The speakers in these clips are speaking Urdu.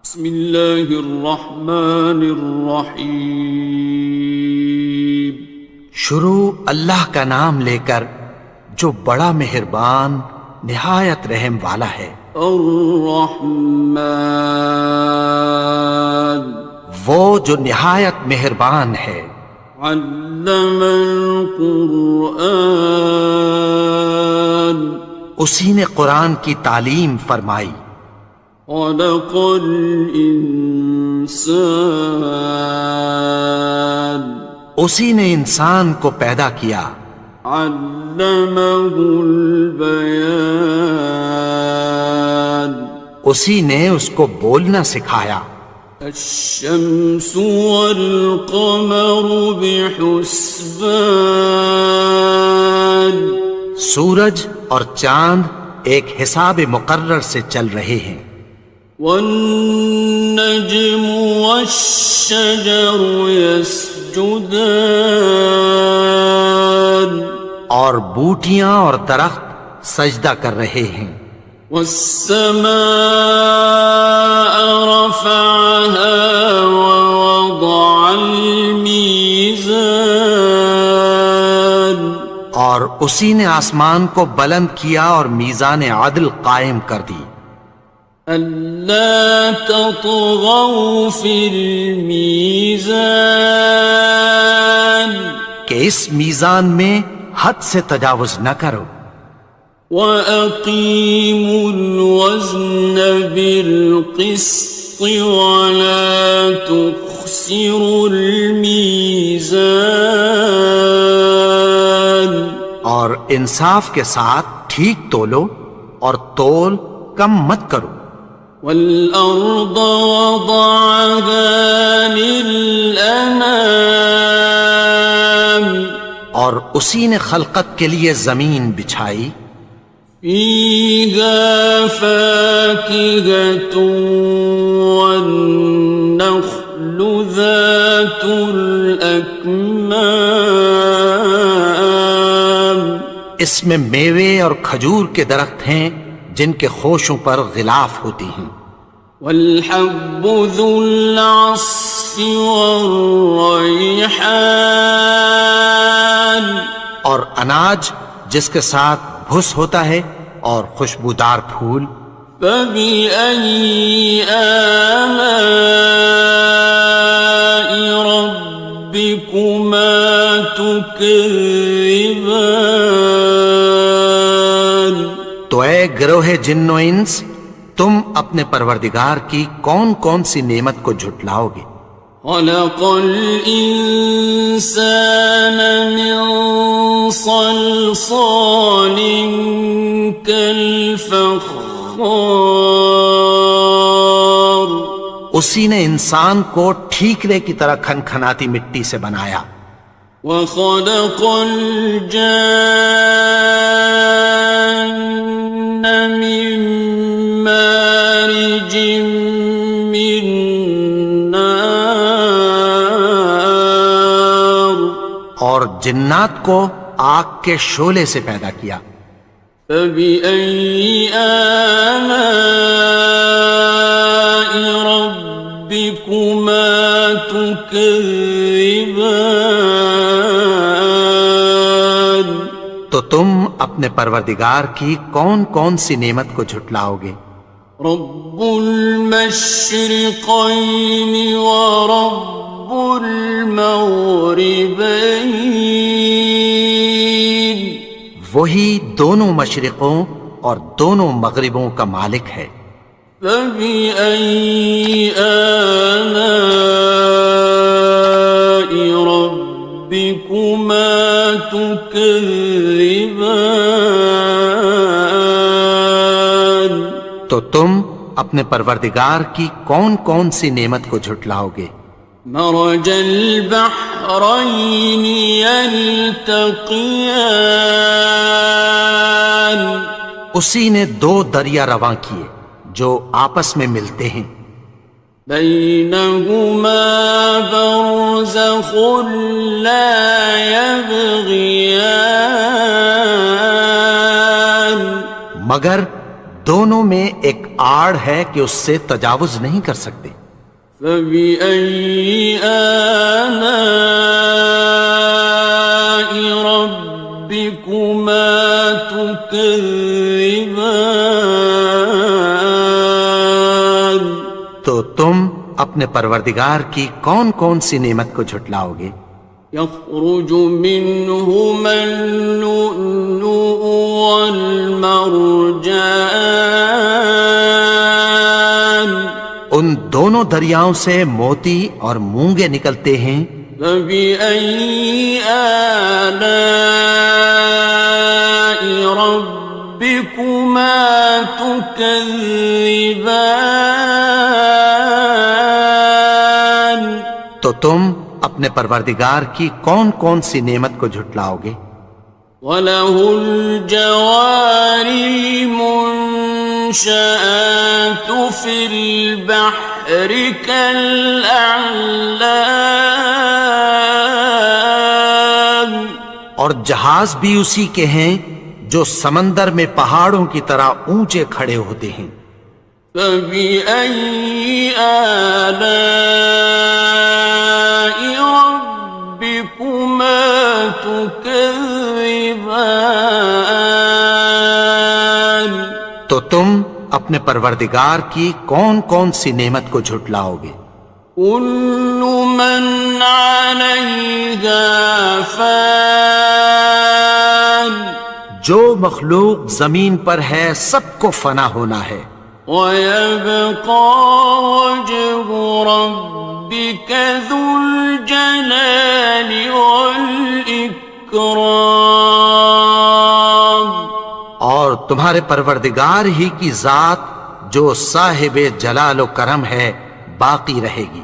بسم اللہ الرحمن الرحیم۔ شروع اللہ کا نام لے کر جو بڑا مہربان نہایت رحم والا ہے۔ الرحمن، وہ جو نہایت مہربان ہے۔ علم القرآن، اسی نے قرآن کی تعلیم فرمائی۔ خلق الانسان، اسی نے انسان کو پیدا کیا۔ علمہ البیان، اسی نے اس کو بولنا سکھایا۔ الشمس والقمر بحسبان، سورج اور چاند ایک حساب مقرر سے چل رہے ہیں۔ والنجم والشجر يسجدان، اور بوٹیاں اور درخت سجدہ کر رہے ہیں۔ والسماء رفعها ووضع الميزان، اور اسی نے آسمان کو بلند کیا اور میزان عدل قائم کر دی۔ ألا تطغوا في الميزان، کہ اس میزان میں حد سے تجاوز نہ کرو۔ وأقيموا الوزن بالقسط ولا تخسروا الميزان، اور انصاف کے ساتھ ٹھیک تولو اور تول کم مت کرو۔ والأرض وضعها للأنام، اور اسی نے خلقت کے لیے زمین بچھائی۔ فيها فاكهة والنخل ذات الأكمام، اس میں میوے اور کھجور کے درخت ہیں جن کے خوشوں پر غلاف ہوتی ہیں۔ والحب ذو العصف والريحان، اور اناج جس کے ساتھ بھس ہوتا ہے اور خوشبودار پھول۔ فبأي آلاء ربكما تكذبان، تو اے گروہ جن و انس، تم اپنے پروردگار کی کون کون سی نعمت کو جھٹلاؤ گے؟ خلق الإنسان من صلصال كالفخار، اسی نے انسان کو ٹھیکرے کی طرح کھنکھناتی مٹی سے بنایا۔ وخلق الجان من مارج من نار، اور جنات کو آگ کے شعلے سے پیدا کیا۔ فبأي آلاء ربكما تكذبان، تو تم اپنے پروردگار کی کون کون سی نعمت کو جھٹلاؤ گے؟ رب المشرقين ورب المغربين، وہی دونوں مشرقوں اور دونوں مغربوں کا مالک ہے۔ فبأي آلاء ربكما تكذبان، تو تم اپنے پروردگار کی کون کون سی نعمت کو جھٹلاؤ گے؟ مرج البحرين يلتقيان، اسی نے دو دریا رواں کیے جو آپس میں ملتے ہیں۔ بينهما برزخ لا يبغيان، مگر دونوں میں ایک آڑ ہے کہ اس سے تجاوز نہیں کر سکتے۔ فبأي آلاء ربكما تكذبان؟ تو تم اپنے پروردگار کی کون کون سی نعمت کو جھٹلاؤ گے؟ يخرج منهما اللؤلؤ والمرجان، ان دونوں دریاؤں سے موتی اور مونگے نکلتے ہیں۔ فبأي آلاء ربكما تكذبان؟ تو تم اپنے پروردگار کی کون کون سی نعمت کو جھٹلاؤ گے؟ وَلَهُ الْجَوَارِ الْمُنشَآتُ فِي الْبَحْرِ كَالْأَعْلَامِ، اور جہاز بھی اسی کے ہیں جو سمندر میں پہاڑوں کی طرح اونچے کھڑے ہوتے ہیں۔ فَبِأَيِّ آلَاءِ رَبِّكُمَا تُكَذِّبَانِ؟ تو تم اپنے پروردگار کی کون کون سی نعمت کو جھٹلاؤ گے؟ كُلُّ مَنْ عَلَيْهَا فَانٍ، جو مخلوق زمین پر ہے سب کو فنا ہونا ہے۔ وَيَبْقَى وَجْهُ رَبِّكَ ذُو الْجَلَالِ وَالْإِكْرَامِ، اور تمہارے پروردگار ہی کی ذات جو صاحب جلال و کرم ہے باقی رہے گی۔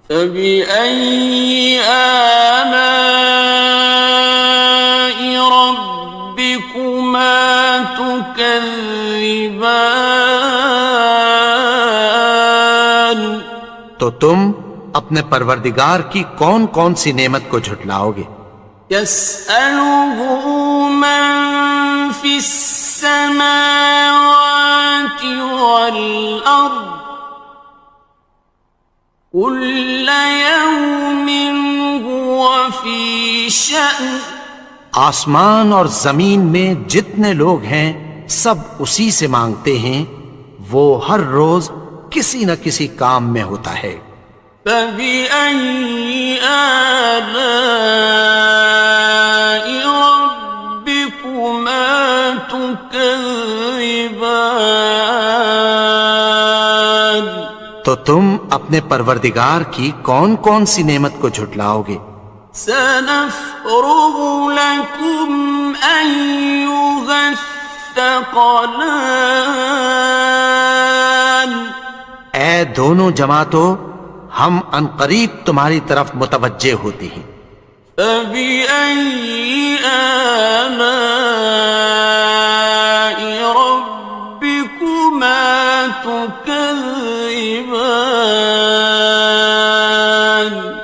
فَبِأَيِّ آلَاءِ رَبِّكُمَا تُكَذِّبَانِ؟ تو تم اپنے پروردگار کی کون کون سی نعمت کو جھٹلاؤ گے؟ يَسْأَلُهُ مَن فِي السَّمَاوَاتِ وَالْأَرْضِ كُلَّ يَوْمٍ هُوَ فِي شَأْنٍ، آسمان اور زمین میں جتنے لوگ ہیں سب اسی سے مانگتے ہیں، وہ ہر روز کسی نہ کسی کام میں ہوتا ہے۔ فَبِأَيِّ آلَاءِ رَبِّكُمَا تُكَذِّبَانِ؟ تو تم اپنے پروردگار کی کون کون سی نعمت کو جھٹلاؤ گے؟ سَنَفْرُغُ لَكُمْ أَيُّهَ الثَّقَلَانِ، اے دونوں جماعتوں، ہم عنقریب تمہاری طرف متوجہ ہوتے ہیں۔ فَبِأَيِّ آلَاءِ رَبِّكُمَا تُكَذِّبَانِ؟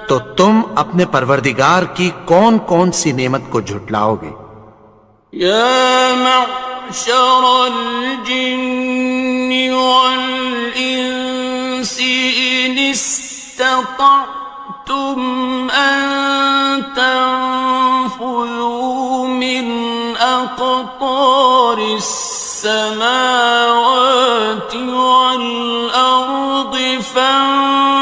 تو تم اپنے پروردگار کی کون کون سی نعمت کو جھٹلاؤ گے؟ يَا مَعْشَرَ الْجِنِّ وَالْإِنسِ إِنِ اسْتَطَعْتُمْ أَن تَنفُذُوا مِنْ أَقْطَارِ السَّمَاوَاتِ وَالْأَرْضِ فَانفُذُوا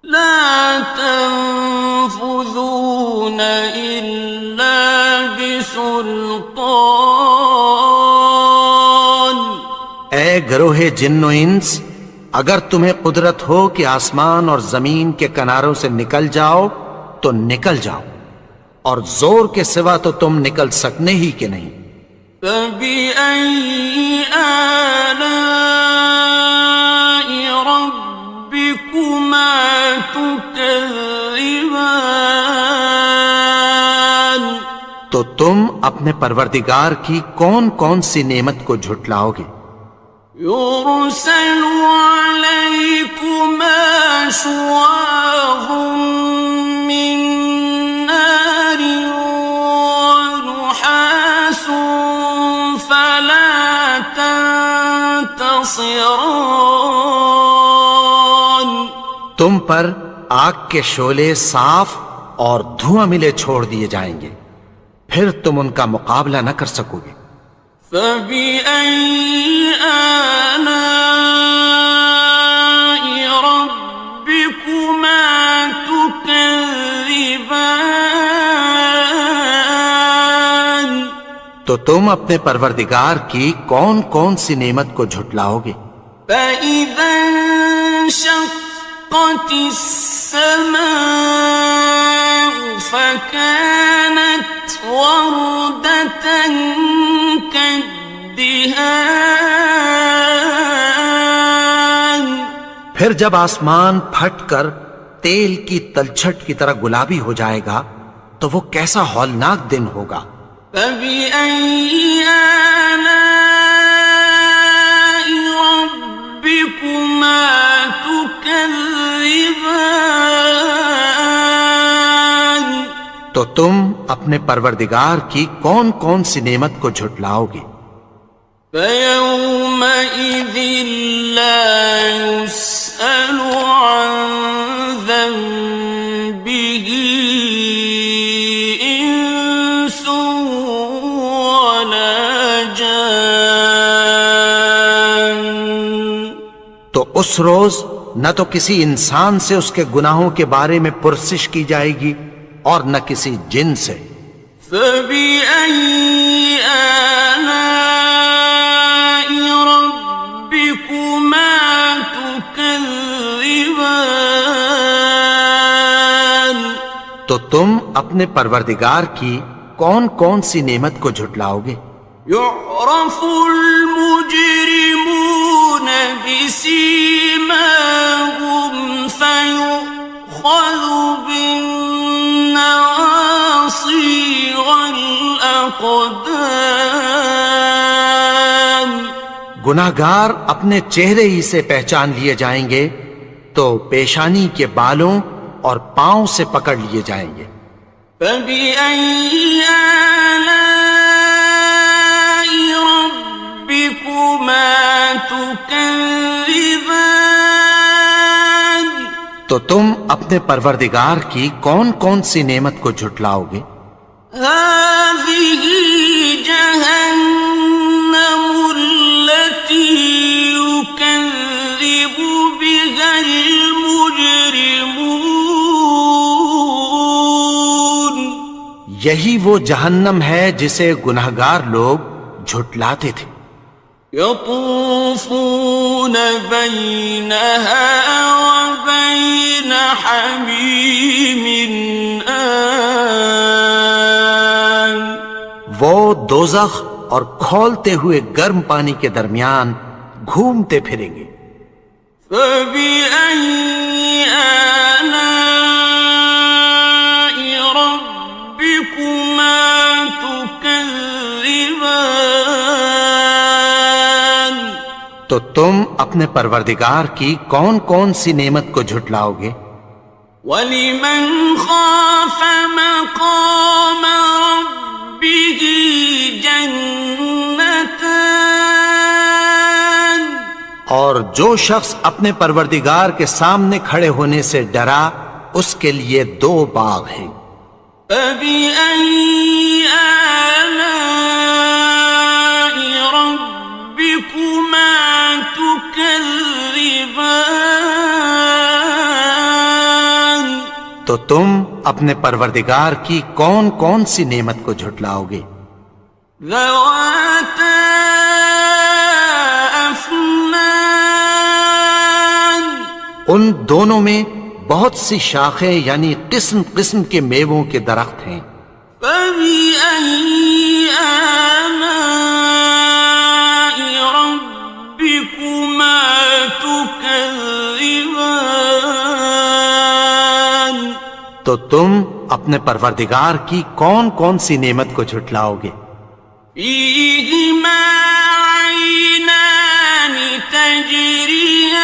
لَا تَنفُذُونَ إِلَّا بِسُلْطَانٍ۔ اے گروہ جن و انس، اگر تمہیں قدرت ہو کہ آسمان اور زمین کے کناروں سے نکل جاؤ تو نکل جاؤ، اور زور کے سوا تو تم نکل سکنے ہی کہ نہیں۔ فَبِأَيِّ آلَاءِ رَبِّكُمَا تُكَذِّبَانِ؟ تو تم اپنے پروردگار کی کون کون سی نعمت کو جھٹلاؤ گے؟ يُرْسَلُ عَلَيْكُمَا شُوَاظٌ مِّن نَّارٍ وَنُحَاسٌ تنتصران تم پر آگ کے شعلے صاف اور دھواں ملے چھوڑ دیے جائیں گے، پھر تم ان کا مقابلہ نہ کر سکو گے۔ فَبِأَيِّ آلَاءِ رَبِّكُمَا تُكَذِّبَانِ تو تم اپنے پروردگار کی کون کون سی نعمت کو جھٹلاؤ گے؟ فَإِذَا انشَقَّتِ السَّمَاءُ فَكَانَتْ وَرْدَةً كَالدِّهَانِ پھر جب آسمان پھٹ کر تیل کی تلچھٹ کی طرح گلابی ہو جائے گا تو وہ کیسا ہولناک دن ہوگا۔ فَبِأَيِّ آلَاءِ رَبِّكُمَا تُكَذِّبَانِ تو تم اپنے پروردگار کی کون کون سی نعمت کو جھٹلاؤ گے؟ فَيَوْمَئِذٍ لَا يُسْأَلُ عَنْ ذَنبِهِ إِنسٌ وَلَا جَانٌ تو اس روز نہ تو کسی انسان سے اس کے گناہوں کے بارے میں پرسش کی جائے گی اور نہ کسی جن سے۔ فَبِأَيِّ آلَاءِ رَبِّكُمَا تُكَذِّبَانِ تو تم اپنے پروردگار کی کون کون سی نعمت کو جھٹلاؤ گے؟ يُعْرَفُ الْمُجْرِمُونَ بِسِيمَاهُمْ فَيُؤْخَذُ بِالنَّوَاصِي وَالْأَقْدَامِ گناہگار اپنے چہرے ہی سے پہچان لیے جائیں گے تو پیشانی کے بالوں اور پاؤں سے پکڑ لیے جائیں گے۔ فَبِأَيِّ آلَاءِ رَبِّكُمَا تُكَذِّبَانِ تو تم اپنے پروردگار کی کون کون سی نعمت کو جھٹلاؤ گے؟ هَذِهِ جَهَنَّمُ الَّتِي يُكَذِّبُ بِهَا الْمُجْرِمُونَ یہی وہ جہنم ہے جسے گناہگار لوگ جھٹلاتے تھے۔ يَطُوفُونَ بَيْنَهَا وَبَيْنَ حَمِيمٍ آنٍ وہ دوزخ اور کھولتے ہوئے گرم پانی کے درمیان گھومتے پھریں گے۔ فَبِأَيِّ آلَاءِ رَبِّكُمَا تُكَذِّبَانِ تو تم اپنے پروردگار کی کون کون سی نعمت کو جھٹلاؤ گے؟ وَلِمَنْ خَافَ مَقَامَ رَبِّهِ جَنَّتَانِ اور جو شخص اپنے پروردگار کے سامنے کھڑے ہونے سے ڈرا اس کے لیے دو باغ ہیں۔ فَبِأَيِّ آلَاءِ رَبِّكُمَا تُكَذِّبَانِ تو تم اپنے پروردگار کی کون کون سی نعمت کو جھٹلاؤ گے؟ ذَوَاتَا أَفْنَانٍ ان دونوں میں بہت سی شاخیں یعنی قسم قسم کے میووں کے درخت ہیں۔ فَبِأَيِّ آلَاءِ رَبِّكُمَا تُكَذِّبَانِ تو تم اپنے پروردگار کی کون کون سی نعمت کو جھٹلاؤ گے؟ فِيهِمَا عَيْنَانِ تَجْرِيَانِ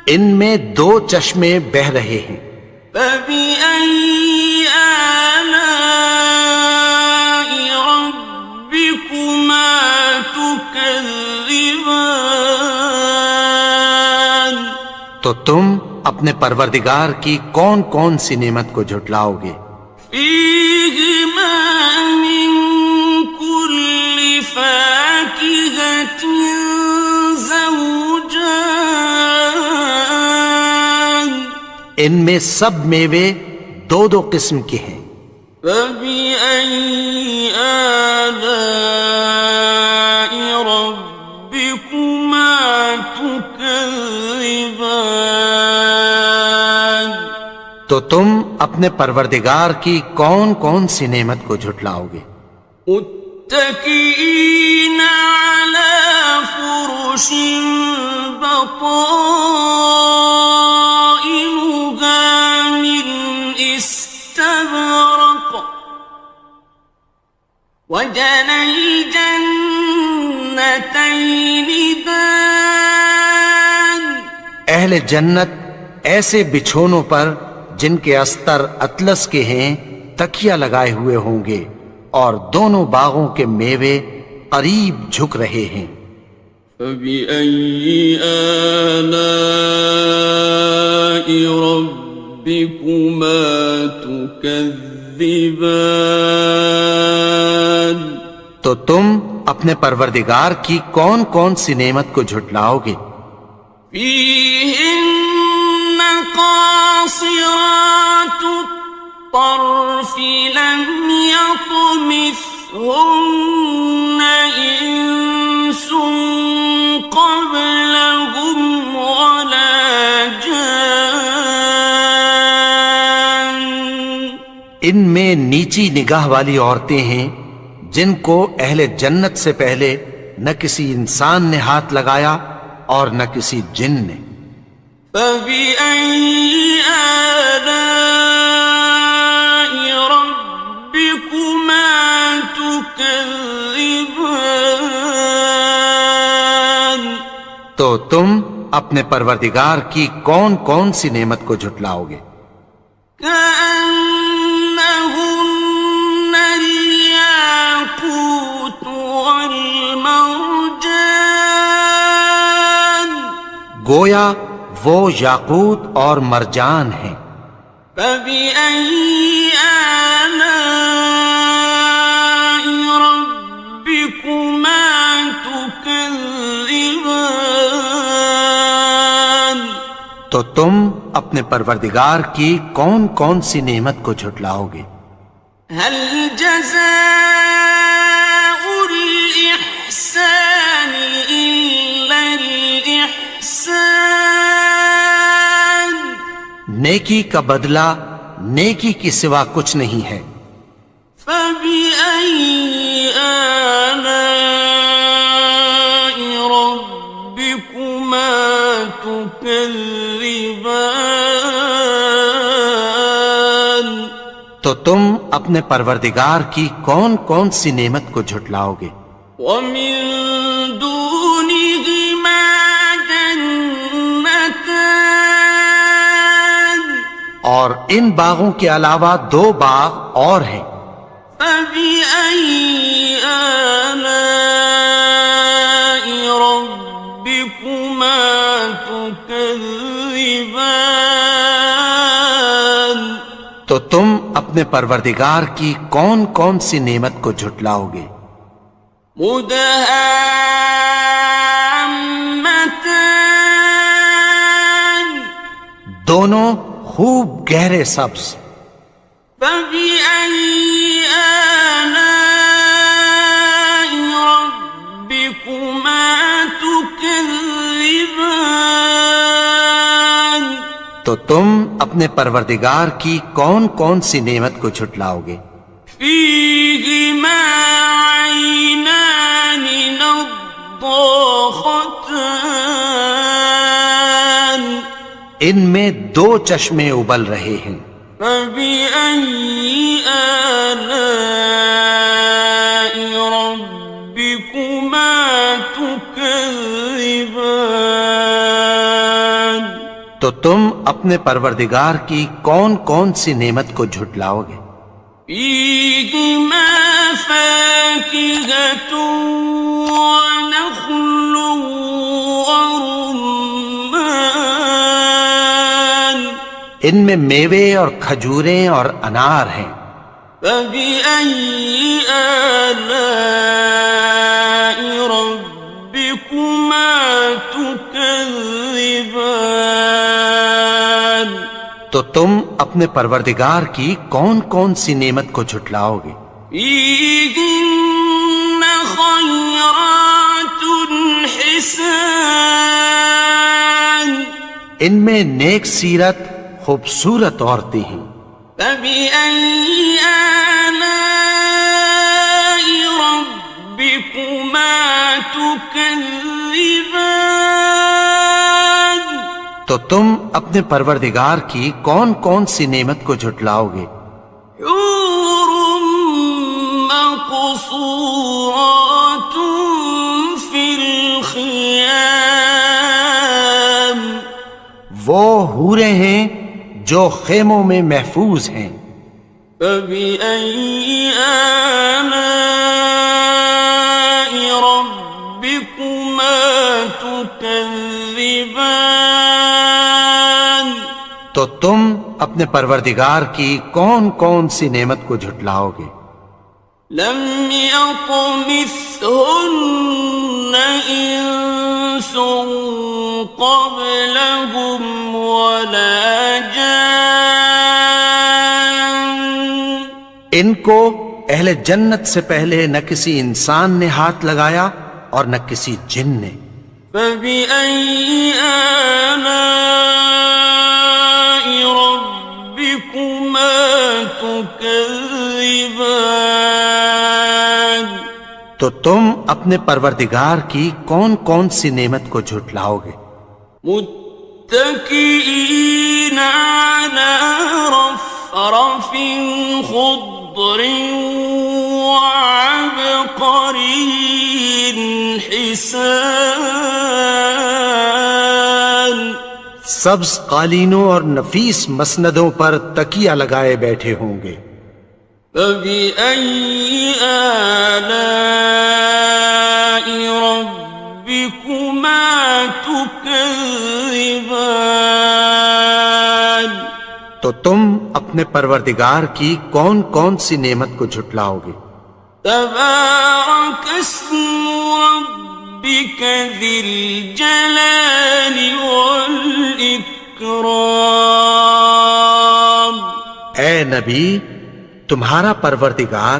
ان میں دو چشمے بہہ رہے ہیں۔ فَبِأَيِّ آلَاءِ رَبِّكُمَا تو تم اپنے پروردگار کی کون کون سی نعمت کو جھٹلاؤ گے؟ فيهما من كل فاكهة زوجان ان میں سب میوے دو دو قسم کے ہیں۔ فبأي آلاء ربكما تكذبان تو تم اپنے پروردگار کی کون کون سی نعمت کو جھٹلاؤ گے؟ متكئين على فرش بطائنها من استبرق وجنى الجنتين دان اہل جنت ایسے بچھونوں پر جن کے استر اطلس کے ہیں تکیہ لگائے ہوئے ہوں گے، اور دونوں باغوں کے میوے قریب جھک رہے ہیں۔ فبأي آلاء ربكما تكذبان تو تم اپنے پروردگار کی کون کون سی نعمت کو جھٹلاؤ گے؟ فيهن قاصرات الطرف لم يطمثهن إنس قبلهم ولا جان ان میں نیچی نگاہ والی عورتیں ہیں جن کو اہل جنت سے پہلے نہ کسی انسان نے ہاتھ لگایا اور نہ کسی جن نے۔ فبأي آلاء ربكما تكذبان تو تم اپنے پروردگار کی کون کون سی نعمت کو جھٹلاؤ گے؟ كأنهن الياقوت والمرجان گویا وہ یاقوت اور مرجان ہیں۔ فبأي آلاء ربكما تكذبان تو تم اپنے پروردگار کی کون کون سی نعمت کو جھٹلاؤ گے؟ هل جزاء الإحسان إلا الإحسان نیکی کا بدلہ نیکی کی سوا کچھ نہیں ہے۔ فبأي آلاء ربكما تكذبان تو تم اپنے پروردگار کی کون کون سی نعمت کو جھٹلاؤ گے؟ ومن دونهما جنتان اور ان باغوں کے علاوہ دو باغ اور ہیں۔ فبأي آلاء ربكما تكذبان تو تم اپنے پروردگار کی کون کون سی نعمت کو جھٹلاؤ گے؟ مدهامتان دونوں خوب گہرے سبز۔ فبأي آلاء ربكما تكذبان تو تم اپنے پروردگار کی کون کون سی نعمت کو جھٹلاؤ گے؟ فيهما عينان نضاختان ان میں دو چشمے ابل رہے ہیں۔ فبأي آلاء ربكما تكذبان تو تم اپنے پروردگار کی کون کون سی نعمت کو جھٹلاؤ گے؟ فيهما فاكهة ونخل ورمان ان میں میوے اور کھجوریں اور انار ہیں۔ فبأي آلاء ربكما تكذبان؟ تو تم اپنے پروردگار کی کون کون سی نعمت کو جھٹلاؤ گے؟ فيهن خيرات حسان، ان میں نیک سیرت خوبصورت عورتیں ہیں۔ فبأي آلاء ربكما تكذبان؟ تو تم اپنے پروردگار کی کون کون سی نعمت کو جھٹلاؤ گے؟ حور مقصورات في الخيام، وہ حوریں ہیں جو خیموں میں محفوظ ہیں۔ فبأي آلاء ربكما تكذبان؟ تو تم اپنے پروردگار کی کون کون سی نعمت کو جھٹلاؤ گے؟ لم يطمثهن إنس قبلهم ولا جان، ان کو اہل جنت سے پہلے نہ کسی انسان نے ہاتھ لگایا اور نہ کسی جن نے۔ فبأي آلاء ربكما تكذبان؟ تو تم اپنے پروردگار کی کون کون سی نعمت کو جھٹلاؤ گے؟ متكئين على رفرف خضر وعبقري حسان، سبز قالینوں اور نفیس مسندوں پر تکیہ لگائے بیٹھے ہوں گے۔ فبأي آلاء ربكما تكذبان؟ تو تم اپنے پروردگار کی کون کون سی نعمت کو جھٹلاؤ گے؟ تبارك اسم ربك ذي الجلال والإكرام۔ اے نبی، تمہارا پروردگار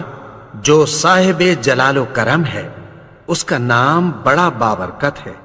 جو صاحب جلال و کرم ہے، اس کا نام بڑا بابرکت ہے۔